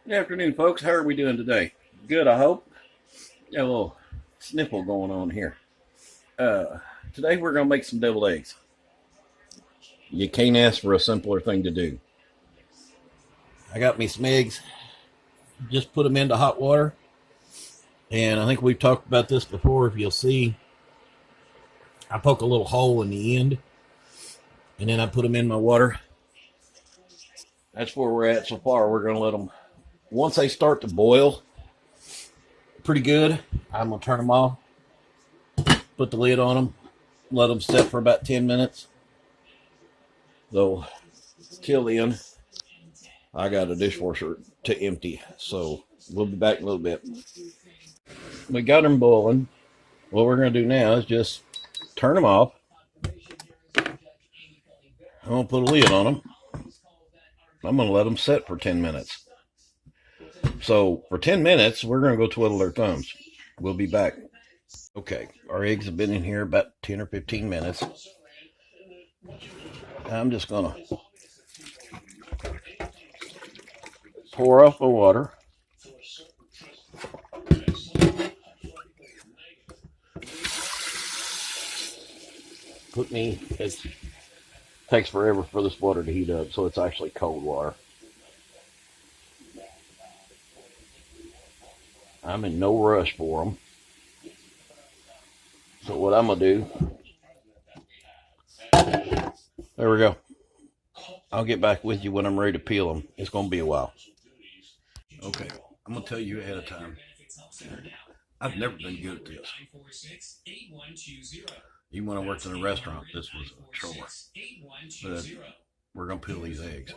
Good afternoon, folks. How are we doing today? Good, I hope. Got a little sniffle going on here. Uh, Today we're going to make some deviled eggs. You can't ask for a simpler thing to do. I got me some eggs. Just put them into hot water. And I think we've talked about this before. If you'll see, I poke a little hole in the end. And then I put them in my water. That's where we're at so far. We're going to let them, once they start to boil pretty good, I'm going to turn them off. Put the lid on them. Let them set for about 10 minutes. Though, till then, I got a dishwasher to empty. So, we'll be back in a little bit. We got them boiling. What we're going to do now is just turn them off. I'm going to put a lid on them. I'm going to let them set for 10 minutes. So, for 10 minutes, we're going to go twiddle their thumbs. We'll be back. Okay, our eggs have been in here about 10 or 15 minutes. I'm just going to pour off the water. It takes forever for this water to heat up, so it's actually cold water. I'm in no rush for them. So what I'm going to do, there we go. I'll get back with you when I'm ready to peel them. It's going to be a while. Okay, I'm going to tell you ahead of time. I've never been good at this. Even when I worked in a restaurant, this was a chore. But we're going to peel these eggs.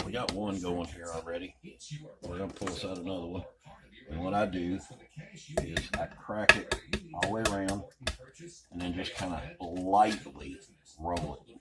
We got one going here already. We're going to pull us out another one. And what I do is I crack it all the way around and then just kind of lightly roll it.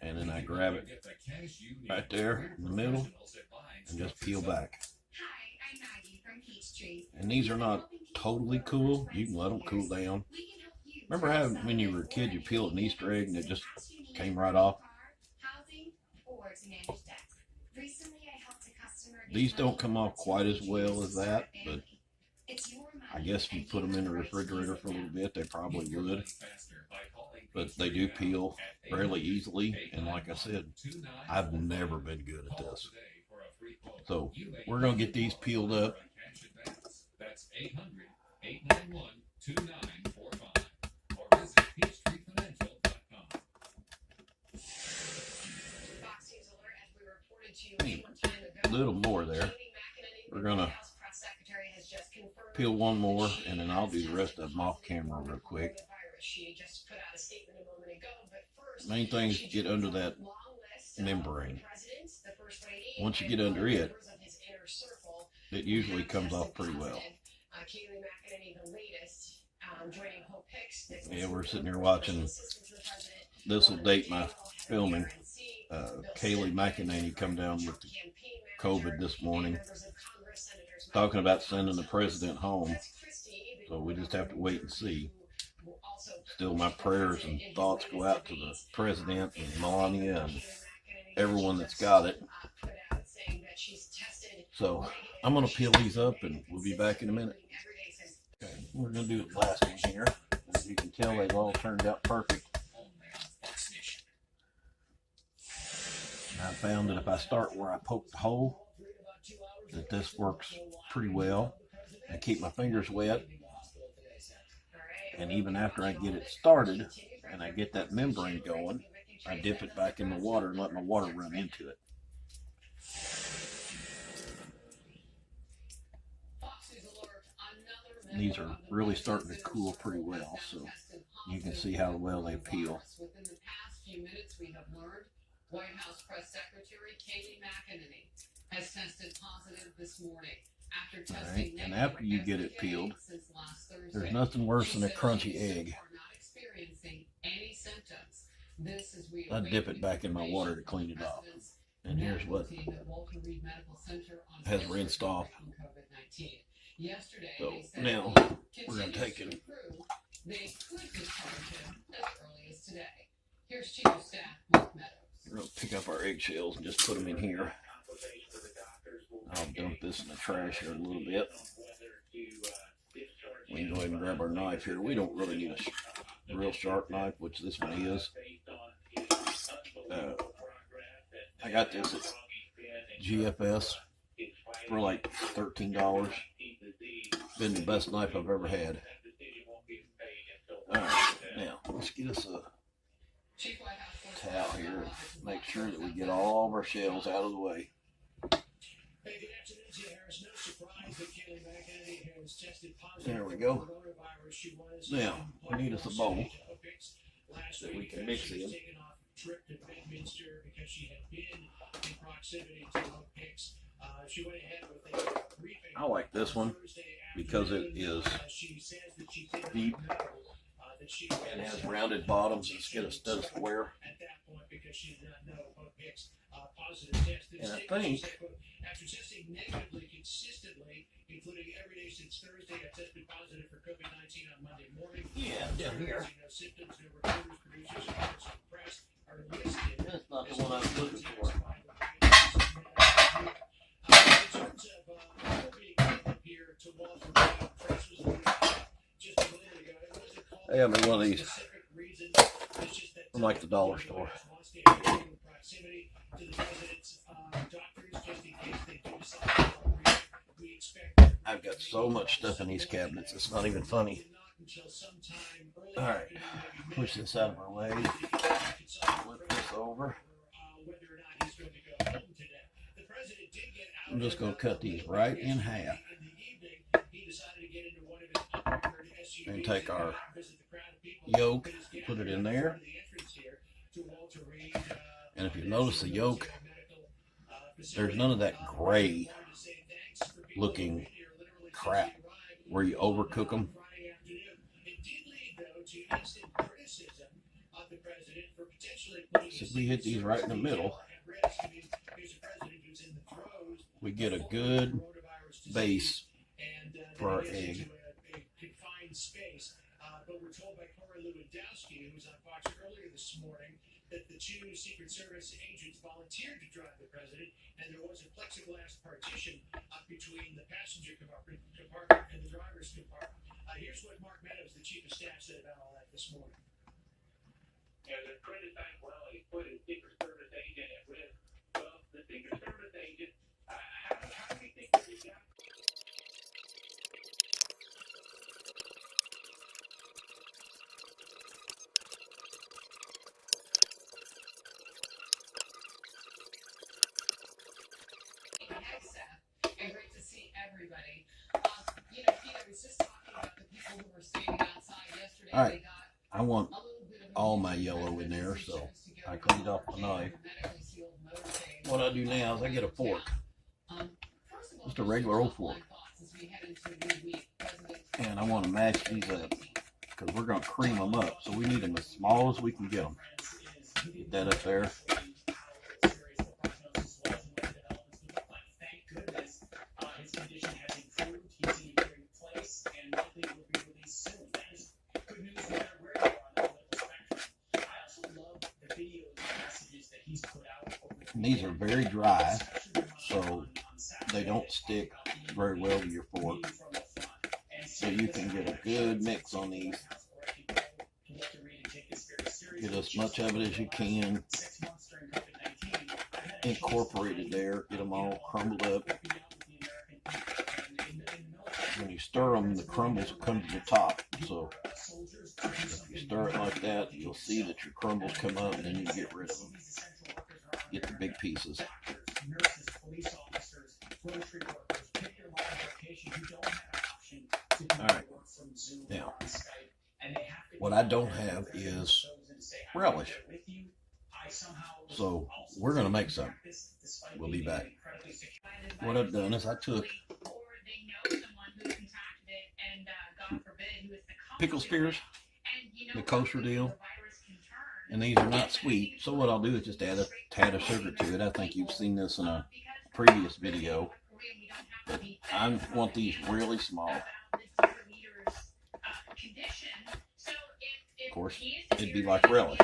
And then I grab it right there in the middle and just peel back. And these are not totally cool. You can let them cool down. Remember how when you were a kid you peeled an Easter egg and it just came right off? These don't come off quite as well as that, but I guess if you put them in the refrigerator for a little bit, they probably would. But they do peel fairly easily, and like I said, I've never been good at this. So we're going to get these peeled up. A little more there. We're going to peel one more, and then I'll do the rest of them off camera real quick. Main thing is to get under that membrane. Once you get under it, it usually comes off pretty well. Yeah, we're sitting here watching. This will date my filming. Kayleigh McEnany come down with the COVID this morning, talking about sending the president home. So we just have to wait and see. Still, my prayers and thoughts go out to the president and Melania and everyone that's got it. So I'm going to peel these up and we'll be back in a minute. Okay, we're going to do the last one here. As you can tell, they've all turned out perfect. I found that if I start where I poked the hole, that this works pretty well. I keep my fingers wet, and even after I get it started and I get that membrane going, I dip it back in the water and let my water run into it. These are really starting to cool pretty well, so you can see how well they peel. White House Press Secretary Kayleigh McEnany has tested positive this morning after testing negative. And after you get it peeled, there's nothing worse than a crunchy egg. I dip it back in my water to clean it off. And here's what has rinsed off. So now we're going to take it. Here's Chief of Staff Mark Meadows. We're going to pick up our egg shells and just put them in here. I'll dump this in the trash here a little bit. We can go ahead and grab our knife here. We don't really need a real sharp knife, which this one is. I got this at GFS for like $13. Been the best knife I've ever had. Alright, now let's get us a towel here and make sure that we get all of our shells out of the way. There we go. Now, we need us a bowl that we can mix in. I like this one because it is deep and has rounded bottoms instead of square. And I think after testing negatively consistently, including every day since Thursday, I tested positive for COVID-19 on Monday morning. Yeah, down here. No symptoms, no recruiters, producers, and press are listed. That's not the one I was looking for. In terms of being up here to Walter Reed, press was just a minute ago. It wasn't called. They have me one of these from like the dollar store. Proximity to the president's doctors, just in case they do decide we expect. I've got so much stuff in these cabinets, it's not even funny. Alright, push this out of our way. Flip this over. I'm just going to cut these right in half. And take our yolk, put it in there. And if you notice the yolk, there's none of that gray looking crap where you overcook them. So if we hit these right in the middle, we get a good base for our egg. But we're told by Corey Lewandowski, who was on Fox earlier this morning, that the two Secret Service agents volunteered to drive the president, and there was a plexiglass partition between the passenger compartment and the driver's compartment. Here's what Mark Meadows, the chief of staff, said about all that this morning. Yeah, the credit bank, well, he put his Secret Service agent at risk. Well, the Secret Service agent, how do you think that he got? And great to see everybody. You know, Pete, I was just talking about the people who were standing outside yesterday. All right, I want all my yellow in there, so I cleaned off the knife. What I do now is I get a fork, just a regular old fork, and I want to mash these up because we're going to cream them up, so we need them as small as we can get them. Get that up there. And these are very dry, so they don't stick very well to your fork. So you can get a good mix on these. Get as much of it as you can incorporated there. Get them all crumbled up. When you stir them, the crumbles will come to the top. So if you stir it like that, you'll see that your crumbles come up, and then you get rid of them. Get the big pieces. Alright, now, what I don't have is relish. So, we're going to make some. We'll be back. What I've done is I took pickle spears, the kosher deal, and these are not sweet, so what I'll do is just add a tad of sugar to it. I think you've seen this in a previous video, but I want these really small. Of course, it'd be like relish.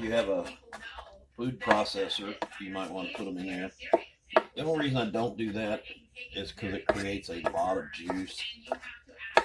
you have a food processor, you might want to put them in there. The only reason I don't do that is because it creates a lot of juice,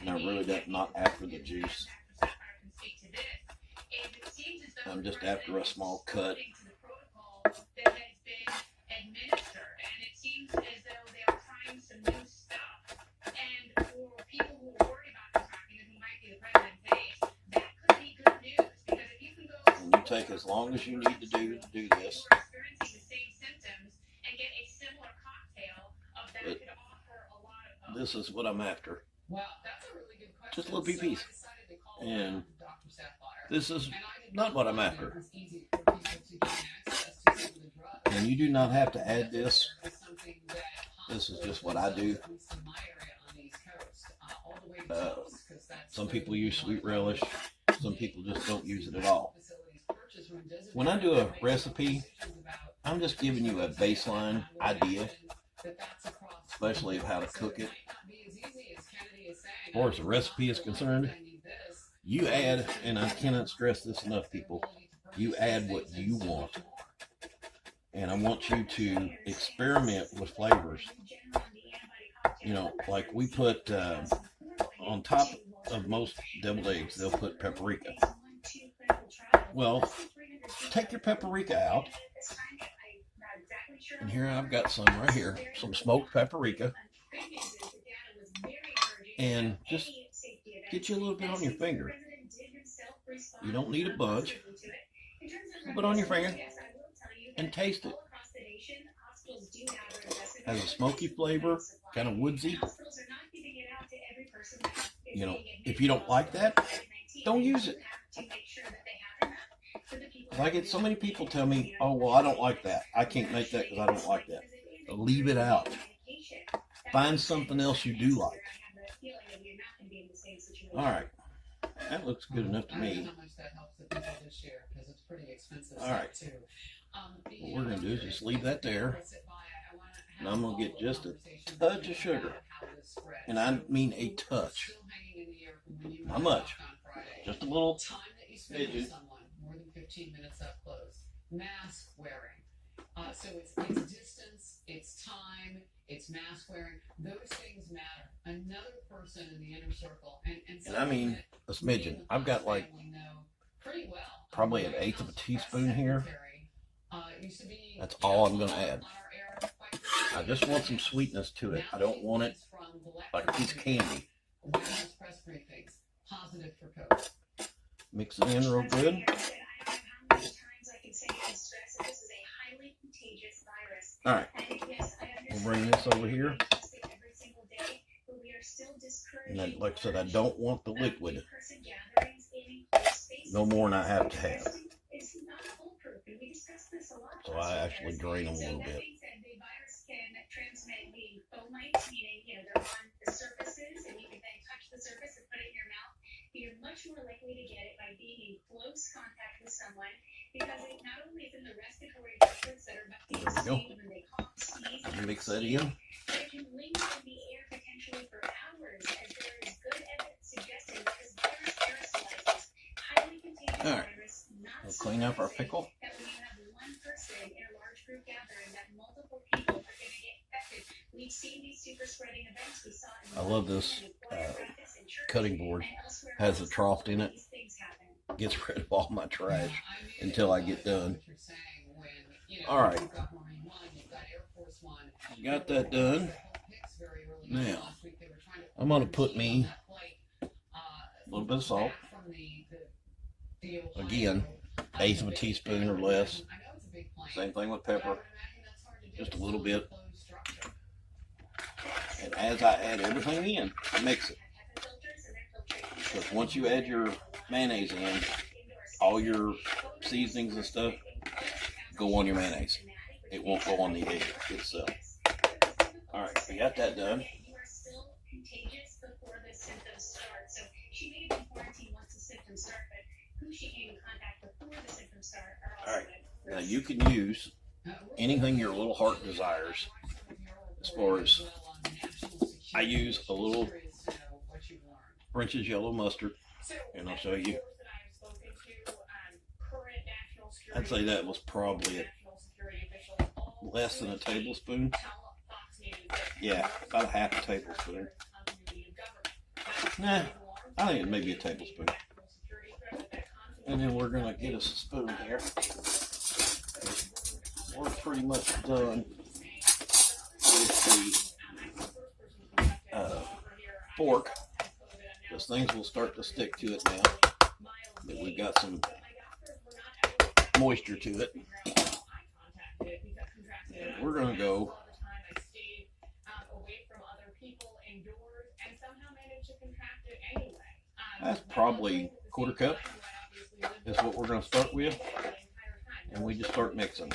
and I really not after the juice. I'm just after a small cut. And you take as long as you need to do this. But this is what I'm after. Just a little piece. And this is not what I'm after. And you do not have to add this. This is just what I do. Some people use sweet relish. Some people just don't use it at all. When I do a recipe, I'm just giving you a baseline idea, especially of how to cook it. As far as the recipe is concerned, you add, and I cannot stress this enough, people, you add what you want. And I want you to experiment with flavors. You know, like we put on top of most deviled eggs, they'll put paprika. Well, take your paprika out. And here I've got some right here, some smoked paprika. And just get you a little bit on your finger. You don't need a bunch. A little bit on your finger. And taste it. Has a smoky flavor, kind of woodsy. You know, if you don't like that, don't use it. I get so many people tell me, oh, well, I don't like that. I can't make that because I don't like that. Leave it out. Find something else you do like. All right. That looks good enough to me. All right. What we're going to do is just leave that there. And I'm going to get just a touch of sugar. And I mean a touch. Not much. Just a little smidgen. More than 15 minutes up close. Mask wearing. So it's distance, it's time, it's mask wearing. Those things matter. Another person in the inner circle. And I mean a smidgen. I've got like probably an eighth of a teaspoon here. That's all I'm going to add. I just want some sweetness to it. I don't want it like a piece of candy. Mix it in real good. All right, we'll bring this over here. And then, like I said, I don't want the liquid no more than I have to have. So I actually drain them a little bit. You're much more likely to get it by being in close contact with someone because it not only is in the respiratory droplets that are being when they cough, sneeze, and mix that in. It can linger in the air potentially for hours, as there is good evidence suggesting that this virus aerosolizes highly contagious virus. We'll clean up our pickle. That when you have one person in a large group gathering, that multiple people are going to get infected. We've seen these super spreading events. We saw in I love this cutting board. Has a trough in it. Gets rid of all my trash until I get done. All right. Got that done. Now, I'm going to put me a little bit of salt. Again, eighth of a teaspoon or less. Same thing with pepper. Just a little bit. And as I add everything in, I mix it. Because once you add your mayonnaise in, all your seasonings and stuff go on your mayonnaise. It won't go on the egg itself. All right, we got that done. All right, now you can use anything your little heart desires. As far as I use a little French's yellow mustard, and I'll show you. I'd say that was probably less than a tablespoon. Yeah, about a half a tablespoon. Nah, I think it may be a tablespoon. And then we're gonna get us a spoon here. We're pretty much done with the fork. Those things will start to stick to it now that we've got some moisture to it. And we're gonna go that's probably a quarter cup is what we're going to start with, and we just start mixing.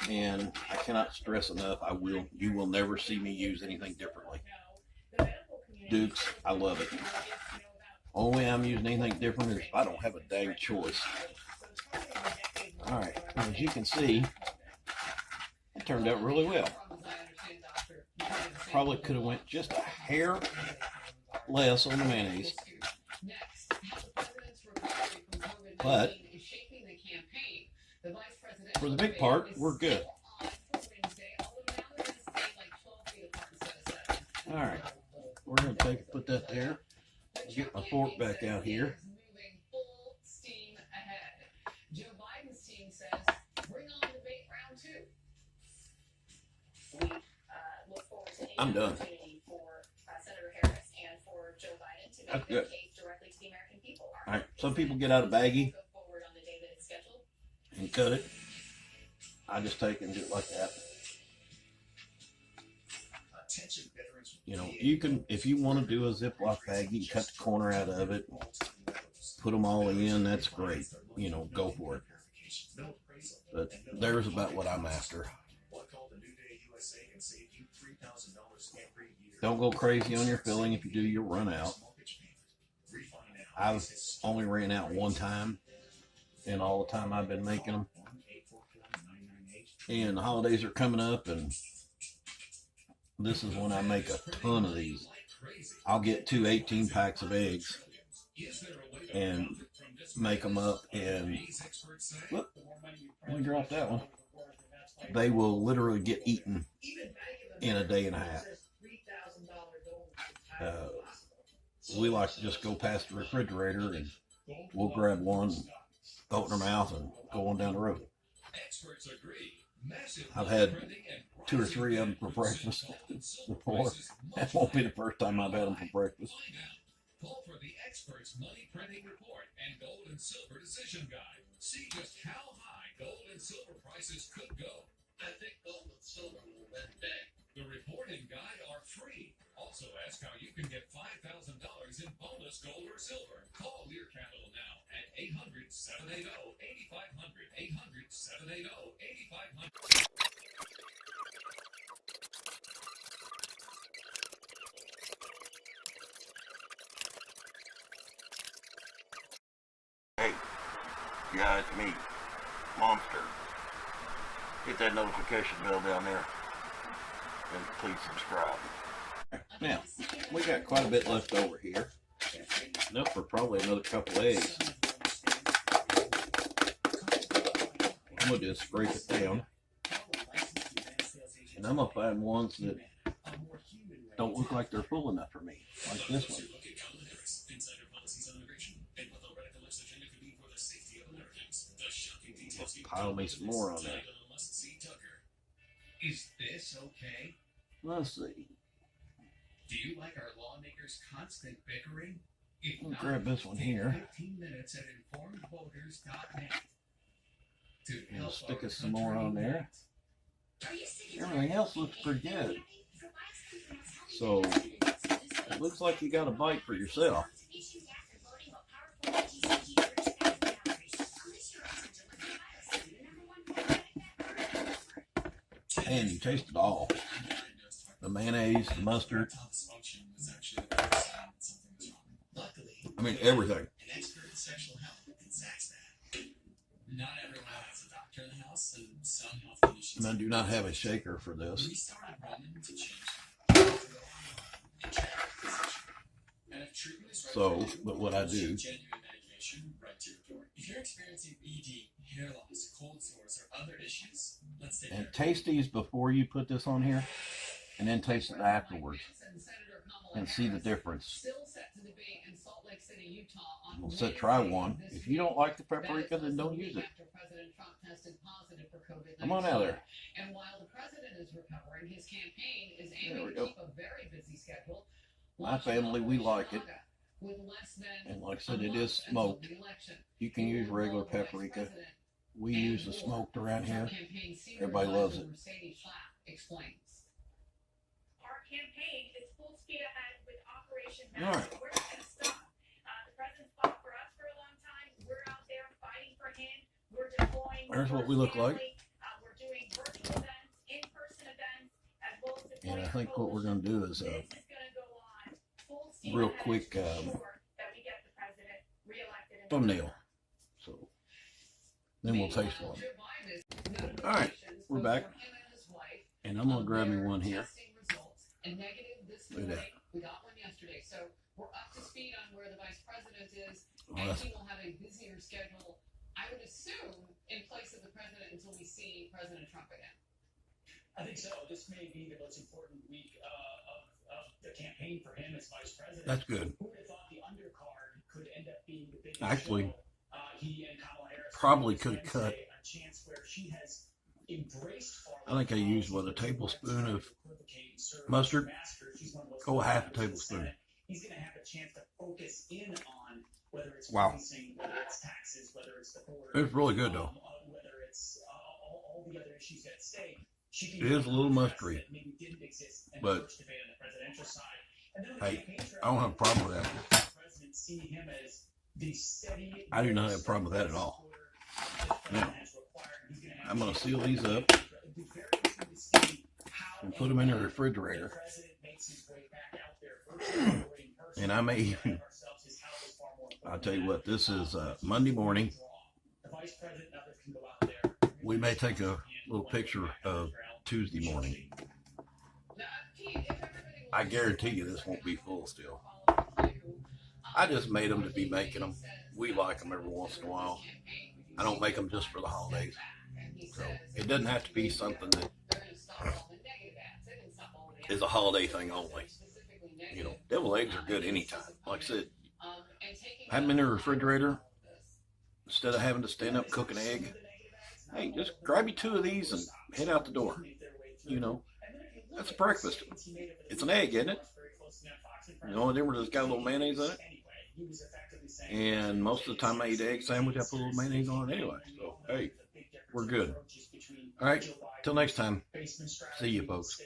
And I cannot stress enough, you will never see me use anything differently. Dukes, I love it. Only way I'm using anything different is if I don't have a dang choice. Alright, as you can see, it turned out really well. Probably could have went just a hair less on the mayonnaise, but for the big part, we're good. All right, we're going to put that there. Get my fork back out here. Joe Biden's team says, bring on debate round 2. I'm done. That's good. All right, some people get out a baggie and cut it. I just take it and do it like that. You know, you can, if you want to do a Ziploc bag, you can cut the corner out of it, put them all in. That's great. You know, go for it. But there's about what I'm after. Don't go crazy on your filling. If you do, you'll run out. I've only ran out one time in all the time I've been making them. And the holidays are coming up, and this is when I make a ton of these. I'll get 2 18 packs of eggs and make them up, and whoop, let me drop that one. They will literally get eaten in a day and a half. We like to just go past the refrigerator and we'll grab one, throw it in our mouth, and go on down the road. I've had 2 or 3 of them for breakfast before. That won't be the first time I've had them for breakfast. Call for the experts' money printing report and gold and silver decision guide. See just how high gold and silver prices could go. I think gold and silver will win big. The report and guide are free. Also ask how you can get $5,000 in bonus gold or silver. Call Lear Capital now at 800-780-8500. 800-780-8500. Hey, yeah, it's me, Monster. Hit that notification bell down there, and please subscribe. Now, we got quite a bit left over here. Enough for probably another couple eggs. I'm gonna just scrape it down, and I'm gonna find ones that don't look like they're full enough for me, like this one. Let's pile me some more on there. Is this okay? Let's see. Do you like our lawmakers' constant bickering? I'll grab this one here. 15 minutes at informedvoters.net. We'll stick us some more on there. Everything else looks pretty good. So, it looks like you got a bite for yourself. And you taste it all. The mayonnaise, the mustard. I mean, everything. And I do not have a shaker for this. And if treatment is right So, for you, but what I do, genuine medication right to your door. If you're experiencing ED, hair loss, cold sores, or other issues, let's take and care. taste these before you put this on here, and then taste it afterwards, and see the difference. Still set to debate in Salt Lake City, Utah on We'll say try Wednesday one. this If you don't week. like the That paprika, is then less don't than a use week it. after President Trump tested positive for COVID-19. Come on out there. And while the president is recovering, his campaign is There aiming we to go. keep a very busy schedule. My launching family, we Operation like it. Naga with less than And like I a said, it month is until smoked. the election. You can use regular paprika. We use the smoked around here. Everybody loves it. Mercedes Schlapp explains. Our campaign is full speed ahead with Operation All right. Master. We're not going to stop. The president's fought for us for a long time. We're out there fighting for him. We're deploying. There's what we look like. We're doing virtual events, in-person events, as well as And I deploying think what we're going to do is This is going to go on full steam real ahead quick, to ensure that we get the president reelected in thumbnail. So then we'll taste one. All right, we're back. And I'm gonna grab me one here. And negative this Look at morning. that. We got one yesterday, so we're up to speed on where the vice president is, Oh, and that's- he will have a busier schedule, I would assume, in place of the president until we see President Trump again. I think so. This may be the most important week of the campaign for him as vice president. That's good. Who would have thought the undercard could end up being the biggest Actually, show? He and Kamala Harris probably this could Wednesday, cut. a chance where she has embraced I think I used, what, a tablespoon of mustard? Oh, a half a tablespoon. He's going to have a chance to focus in on whether it's Wow. policing, whether it's taxes, whether it's the border. It's really good though. Whether it's all the other issues at stake. It is a little mustardy, but hey, I don't have a problem with that. I do not have a problem with that at all. Now, I'm going to seal these up and put them in the refrigerator. And I may even, I'll tell you what, this is Monday morning. We may take a little picture of Tuesday morning. I guarantee you this won't be full still. I just made them to be making them. We like them every once in a while. I don't make them just for the holidays. So it doesn't have to be something that is a holiday thing only. You know, deviled eggs are good anytime. Like I said, have them in the refrigerator. Instead of having to stand up, cook an egg, hey, just grab you 2 of these and head out the door. You know, that's a breakfast. It's an egg, isn't it? The only difference is it's got a little mayonnaise in it. And most of the time I eat an egg sandwich, I put a little mayonnaise on it anyway. So, hey, we're good. All right, till next time. See you, folks.